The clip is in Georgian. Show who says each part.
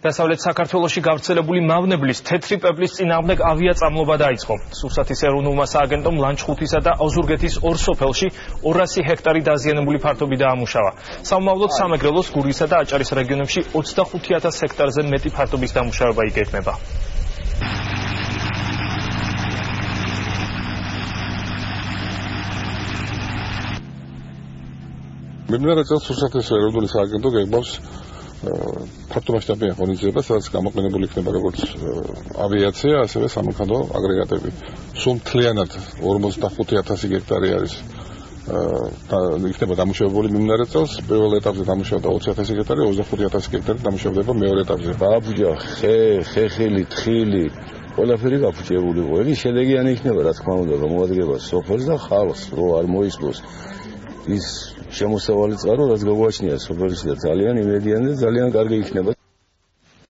Speaker 1: დასავლეთ საქართველოში გავრცელებული მავნებლის თეთრი პეპლის წინააღმდეგ ავიაწამლობა დაიწყო. სურსათის ეროვნულმა სააგენტომ ლანჩხუთისა და ოზურგეთის ორ სოფელში 200 ჰექტარი დაზიანებული ფართობი დაამუშავა. სამომავლოდ სამეგრელოს, გურისა და აჭარის რეგიონებში 25,000 ჰექტარზე მეტი ფართობის დამუშავება იგეგმება.
Speaker 2: მიმდინარე წელს სურსათის ეროვნული სააგენტო გეგმავს ფართომასშტაბიან ღონისძიება, სადაც გამოყენებული იქნება როგორც ავიაცია, ასევე სამოქანდო აგრეგატები. სულ მთლიანად 45,000 ჰექტარი არის იქნება დამუშავებული მიმდინარე წელს. პირველ ეტაპზე დამუშავდა 20,000 ჰექტარი, 25,000 ჰექტარი დამუშავდება მეორე ეტაპზე.
Speaker 3: აბუჯა, ხეხილი, თხილი, ყველაფერი გაფუჭებული იყო. იგი შედეგიანი იქნება, რა თქმა უნდა, რომ მოადგება სოფელს და ხალხს, რომ არ მოისმოს ის შემოსავალი წყარო, რაც გაგვაჩნია სოფელში და ძალიან იმედიანი და ძალიან კარგი იქნება.